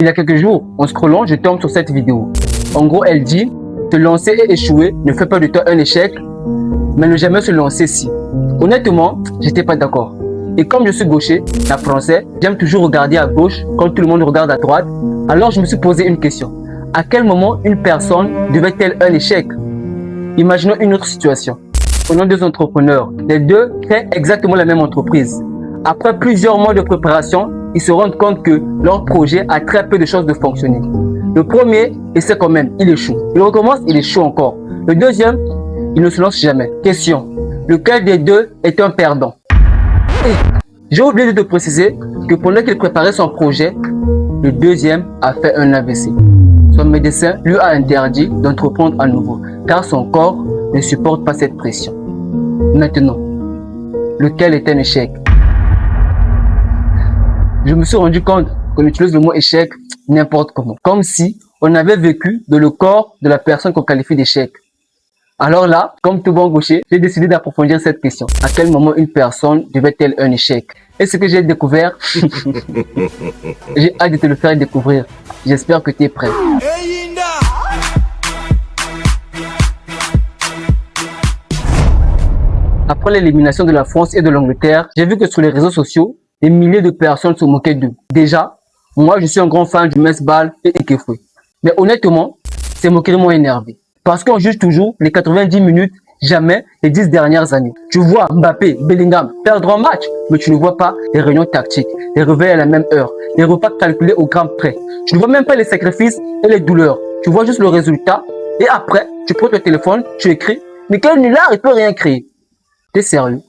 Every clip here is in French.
Il y a quelques jours, en scrollant, je tombe sur cette vidéo. En gros, elle dit, se lancer et échouer ne fait pas de toi un échec, mais ne jamais se lancer si. Honnêtement, j'étais pas d'accord. Et comme je suis gaucher, la français, j'aime toujours regarder à gauche quand tout le monde regarde à droite. Alors je me suis posé une question. À quel moment une personne devait-elle un échec? Imaginons une autre situation. Prenons deux entrepreneurs. Les deux créent exactement la même entreprise. Après plusieurs mois de préparation, ils se rendent compte que leur projet a très peu de chances de fonctionner. Le premier essaie quand même, il échoue. Il recommence, il échoue encore. Le deuxième, il ne se lance jamais. Question, lequel des deux est un perdant? Et j'ai oublié de te préciser que pendant qu'il préparait son projet, le deuxième a fait un AVC. Son médecin lui a interdit d'entreprendre à nouveau, car son corps ne supporte pas cette pression. Maintenant, lequel est un échec? Je me suis rendu compte qu'on utilise le mot échec n'importe comment, comme si on avait vécu dans le corps de la personne qu'on qualifie d'échec. Alors là, comme tout bon gaucher, j'ai décidé d'approfondir cette question. À quel moment une personne devait-elle un échec? Et ce que j'ai découvert, j'ai hâte de te le faire découvrir. J'espère que tu es prêt. Après l'élimination de la France et de l'Angleterre, j'ai vu que sur les réseaux sociaux, des milliers de personnes se moquaient d'eux. Déjà, moi je suis un grand fan du Mesbal et Ekefoué. Mais honnêtement, ces moqueries m'ont énervé. Parce qu'on juge toujours les 90 minutes, jamais les 10 dernières années. Tu vois Mbappé, Bellingham perdre un match, mais tu ne vois pas les réunions tactiques, les réveils à la même heure, les repas calculés au gramme près. Tu ne vois même pas les sacrifices et les douleurs. Tu vois juste le résultat et après, tu prends ton téléphone, tu écris. Mais quel nulard, il peut rien créer. T'es sérieux?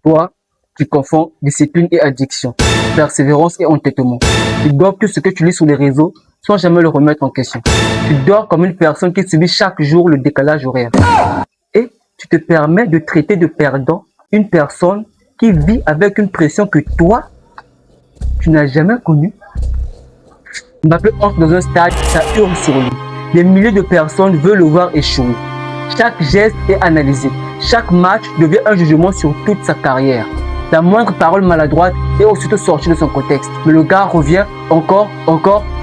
Toi, tu confonds discipline et addiction, persévérance et entêtement. Tu gobes tout ce que tu lis sur les réseaux sans jamais le remettre en question. Tu dors comme une personne qui subit chaque jour le décalage horaire. Et tu te permets de traiter de perdant une personne qui vit avec une pression que toi, tu n'as jamais connue. Mbappé entre dans un stade, ça hurle sur lui. Des milliers de personnes veulent le voir échouer. Chaque geste est analysé. Chaque match devient un jugement sur toute sa carrière. La moindre parole maladroite est aussitôt sortie de son contexte. Mais le gars revient encore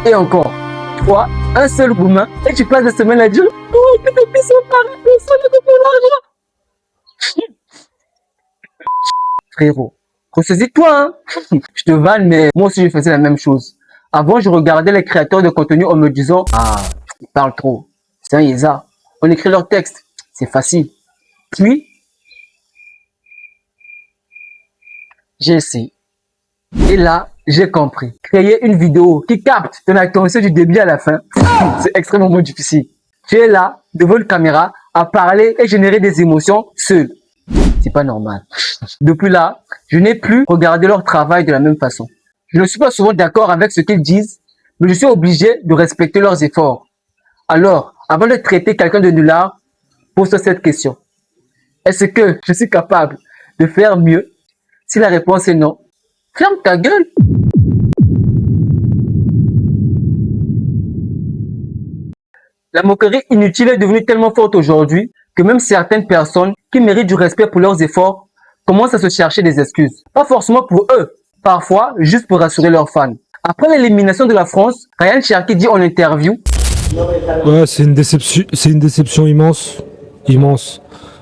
et encore. Toi, un seul bourmin, et tu passes des semaines à dire « Oh, que tes fils sont pareils, personne ne peut l'argent !» Frérot, ressaisis-toi, hein. Je te vanne, mais moi aussi je faisais la même chose. Avant, je regardais les créateurs de contenu en me disant « Ah, ils parlent trop, c'est un yéza. On écrit leur texte, c'est facile. » Puis, j'ai essayé. Et là, j'ai compris. Créer une vidéo qui capte ton attention du début à la fin, c'est extrêmement difficile. Tu es là, devant une caméra, à parler et générer des émotions seul. C'est pas normal. Depuis là, je n'ai plus regardé leur travail de la même façon. Je ne suis pas souvent d'accord avec ce qu'ils disent, mais je suis obligé de respecter leurs efforts. Alors, avant de traiter quelqu'un de nulard, pose-toi cette question. Est-ce que je suis capable de faire mieux? Si la réponse est non, ferme ta gueule. La moquerie inutile est devenue tellement forte aujourd'hui que même certaines personnes qui méritent du respect pour leurs efforts commencent à se chercher des excuses. Pas forcément pour eux, parfois juste pour rassurer leurs fans. Après l'élimination de la France, Ryan Cherki dit en interview: Ouais, c'est une déception immense.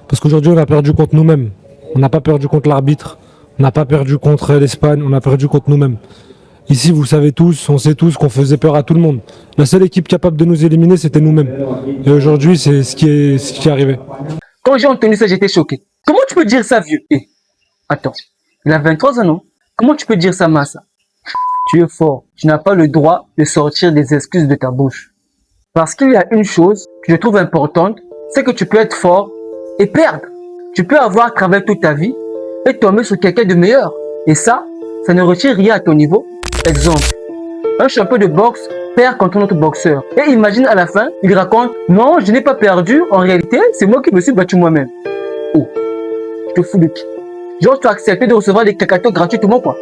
Parce qu'aujourd'hui, on a perdu contre nous-mêmes. On n'a pas perdu contre l'arbitre. On n'a pas perdu contre l'Espagne. On a perdu contre nous-mêmes. Ici, vous le savez tous, on sait tous qu'on faisait peur à tout le monde. La seule équipe capable de nous éliminer, c'était nous-mêmes. Et aujourd'hui, c'est ce qui est arrivé. Quand j'ai entendu ça, j'étais choqué. Comment tu peux dire ça, vieux? Attends, il a 23 ans, non? Comment tu peux dire ça, Massa? Tu es fort. Tu n'as pas le droit de sortir des excuses de ta bouche. Parce qu'il y a une chose que je trouve importante, c'est que tu peux être fort et perdre. Tu peux avoir travaillé toute ta vie et tomber sur quelqu'un de meilleur. Et ça ne retire rien à ton niveau. Exemple, un champion de boxe perd contre un autre boxeur. Et imagine à la fin, il raconte « Non, je n'ai pas perdu, en réalité, c'est moi qui me suis battu moi-même. » Oh, je te fous de qui? Genre, tu as accepté de recevoir des cacatos gratuitement, quoi.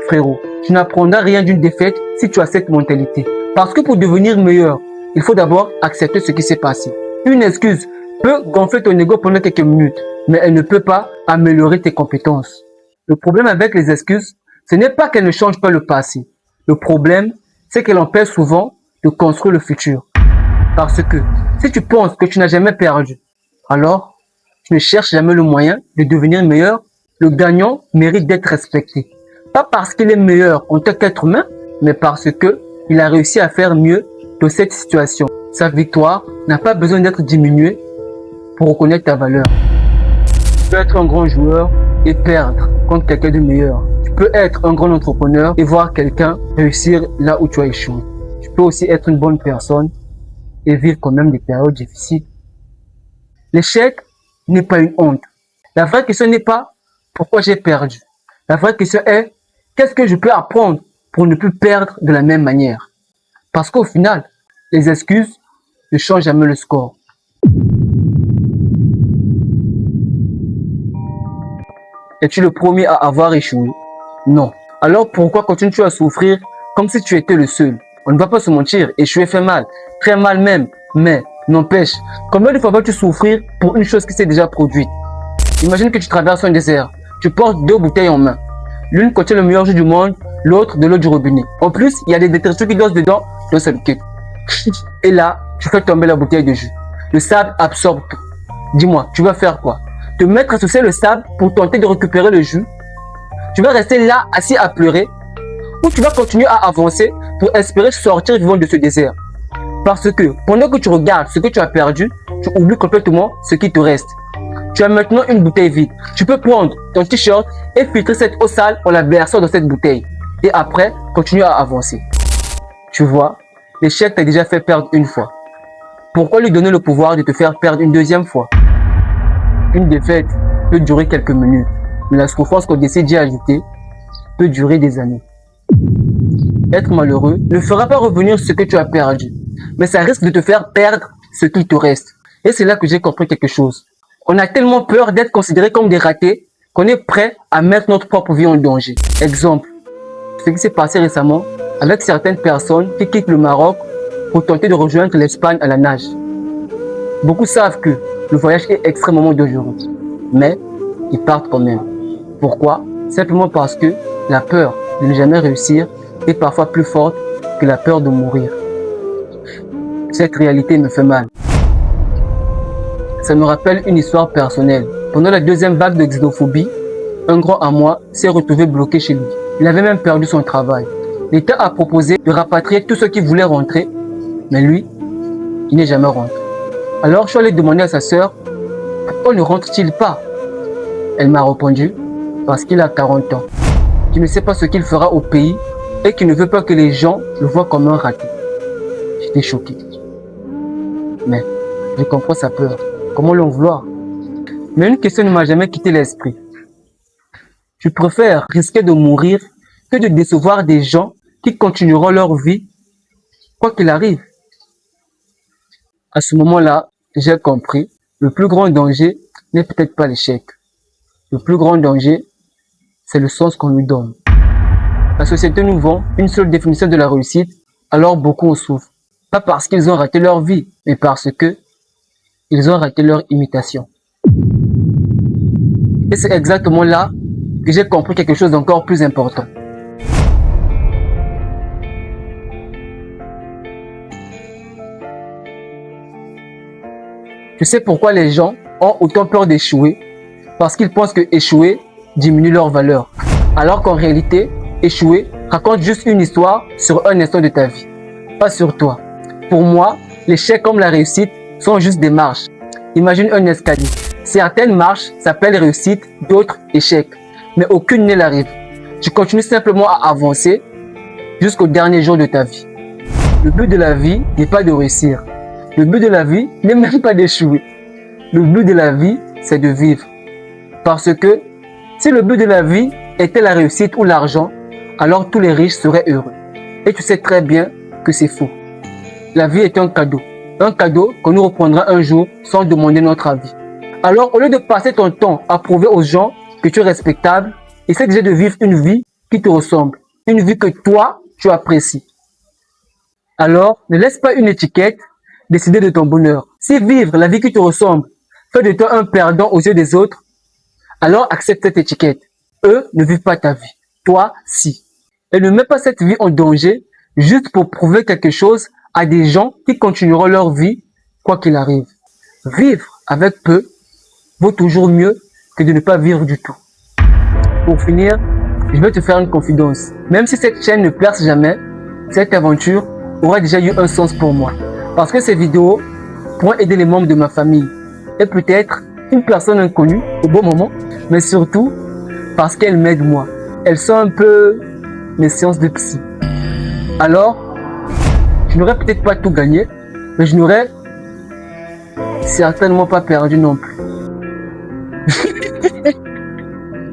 Frérot, tu n'apprendras rien d'une défaite si tu as cette mentalité. Parce que pour devenir meilleur, il faut d'abord accepter ce qui s'est passé. Une excuse peut gonfler ton ego pendant quelques minutes, mais elle ne peut pas améliorer tes compétences. Le problème avec les excuses, ce n'est pas qu'elles ne changent pas le passé, Le problème, c'est qu'elle empêche souvent de construire le futur. Parce que si tu penses que tu n'as jamais perdu, alors tu ne cherches jamais le moyen de devenir meilleur. Le gagnant mérite d'être respecté. Pas parce qu'il est meilleur en tant qu'être humain, mais parce que il a réussi à faire mieux de cette situation. Sa victoire n'a pas besoin d'être diminuée pour reconnaître ta valeur. Tu peux être un grand joueur et perdre contre quelqu'un de meilleur. Tu peux être un grand entrepreneur et voir quelqu'un réussir là où tu as échoué. Tu peux aussi être une bonne personne et vivre quand même des périodes difficiles. L'échec n'est pas une honte. La vraie question n'est pas pourquoi j'ai perdu. La vraie question est qu'est-ce que je peux apprendre pour ne plus perdre de la même manière. Parce qu'au final, les excuses ne changent jamais le score. Es-tu le premier à avoir échoué? Non. Alors pourquoi continues-tu à souffrir comme si tu étais le seul? On ne va pas se mentir, échouer fait mal, très mal même, mais n'empêche, combien de fois vas-tu souffrir pour une chose qui s'est déjà produite? Imagine que tu traverses un désert, tu portes 2 bouteilles en main. L'une contient le meilleur jus du monde, l'autre de l'eau du robinet. En plus, il y a des détritus qui dansent dedans, donc c'est liquide. Et là, tu fais tomber la bouteille de jus. Le sable absorbe tout. Dis-moi, tu vas faire quoi? Te mettre à sucer le sable pour tenter de récupérer le jus? Tu vas rester là, assis à pleurer? Ou tu vas continuer à avancer pour espérer sortir vivant de ce désert? Parce que pendant que tu regardes ce que tu as perdu, tu oublies complètement ce qui te reste. Tu as maintenant une bouteille vide. Tu peux prendre ton t-shirt et filtrer cette eau sale en la versant dans cette bouteille. Et après, continue à avancer. Tu vois, l'échec t'a déjà fait perdre une fois. Pourquoi lui donner le pouvoir de te faire perdre une deuxième fois? Une défaite peut durer quelques minutes, mais la souffrance qu'on décide d'y ajouter peut durer des années. Être malheureux ne fera pas revenir ce que tu as perdu, mais ça risque de te faire perdre ce qu'il te reste. Et c'est là que j'ai compris quelque chose. On a tellement peur d'être considérés comme des ratés qu'on est prêt à mettre notre propre vie en danger. Exemple, ce qui s'est passé récemment avec certaines personnes qui quittent le Maroc pour tenter de rejoindre l'Espagne à la nage. Beaucoup savent que le voyage est extrêmement dangereux, mais ils partent quand même. Pourquoi? Simplement parce que la peur de ne jamais réussir est parfois plus forte que la peur de mourir. Cette réalité me fait mal. Ça me rappelle une histoire personnelle. Pendant la deuxième vague de xénophobie, un grand à moi s'est retrouvé bloqué chez lui. Il avait même perdu son travail. L'État a proposé de rapatrier tous ceux qui voulaient rentrer, mais lui, il n'est jamais rentré. Alors je suis allé demander à sa sœur, pourquoi ne rentre-t-il pas? Elle m'a répondu, parce qu'il a 40 ans, qu'il ne sait pas ce qu'il fera au pays et qu'il ne veut pas que les gens le voient comme un raté. J'étais choqué. Mais je comprends sa peur. Comment l'en vouloir? Mais une question ne m'a jamais quitté l'esprit. Je préfère risquer de mourir que de décevoir des gens qui continueront leur vie, quoi qu'il arrive. À ce moment-là, j'ai compris, le plus grand danger n'est peut-être pas l'échec. Le plus grand danger, c'est le sens qu'on lui donne. La société nous vend une seule définition de la réussite, alors beaucoup en souffrent. Pas parce qu'ils ont raté leur vie, mais parce que ils ont raté leur imitation. Et c'est exactement là que j'ai compris quelque chose d'encore plus important. Tu sais pourquoi les gens ont autant peur d'échouer? Parce qu'ils pensent que échouer diminue leur valeur. Alors qu'en réalité, échouer raconte juste une histoire sur un instant de ta vie, pas sur toi. Pour moi, l'échec comme la réussite sont juste des marches. Imagine un escalier. Certaines marches s'appellent réussite, d'autres échecs. Mais aucune n'est la rive. Tu continues simplement à avancer jusqu'au dernier jour de ta vie. Le but de la vie n'est pas de réussir. Le but de la vie n'est même pas d'échouer. Le but de la vie, c'est de vivre. Parce que si le but de la vie était la réussite ou l'argent, alors tous les riches seraient heureux. Et tu sais très bien que c'est faux. La vie est un cadeau. Un cadeau qu'on nous reprendra un jour sans demander notre avis. Alors, au lieu de passer ton temps à prouver aux gens que tu es respectable, essaie déjà de vivre une vie qui te ressemble. Une vie que toi, tu apprécies. Alors, ne laisse pas une étiquette décider de ton bonheur. Si vivre la vie qui te ressemble fait de toi un perdant aux yeux des autres, alors accepte cette étiquette. Eux ne vivent pas ta vie. Toi, si. et ne mets pas cette vie en danger juste pour prouver quelque chose à des gens qui continueront leur vie quoi qu'il arrive. Vivre avec peu vaut toujours mieux que de ne pas vivre du tout. Pour finir, je vais te faire une confidence. Même si cette chaîne ne perce jamais, cette aventure aura déjà eu un sens pour moi. Parce que ces vidéos pourront aider les membres de ma famille et peut-être une personne inconnue au bon moment, mais surtout parce qu'elles m'aident moi. Elles sont un peu mes séances de psy. Alors, je n'aurais peut-être pas tout gagné, mais je n'aurais certainement pas perdu non plus.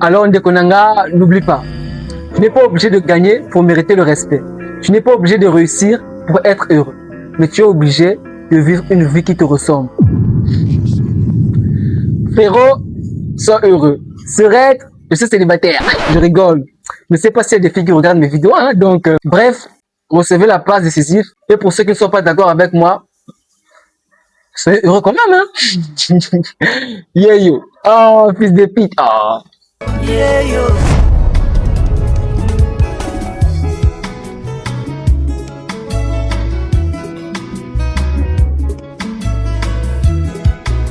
Alors, Ndekonanga, n'oublie pas, tu n'es pas obligé de gagner pour mériter le respect. Tu n'es pas obligé de réussir pour être heureux, mais tu es obligé de vivre une vie qui te ressemble. Frérot, sois heureux. Serait, je suis célibataire, je rigole. Je ne sais pas s'il y a des filles qui regardent mes vidéos, hein, donc bref, recevez la passe décisive. Et pour ceux qui ne sont pas d'accord avec moi, soyez heureux quand même, hein. Yeah yo, oh fils de pute, oh. Yeah, yo.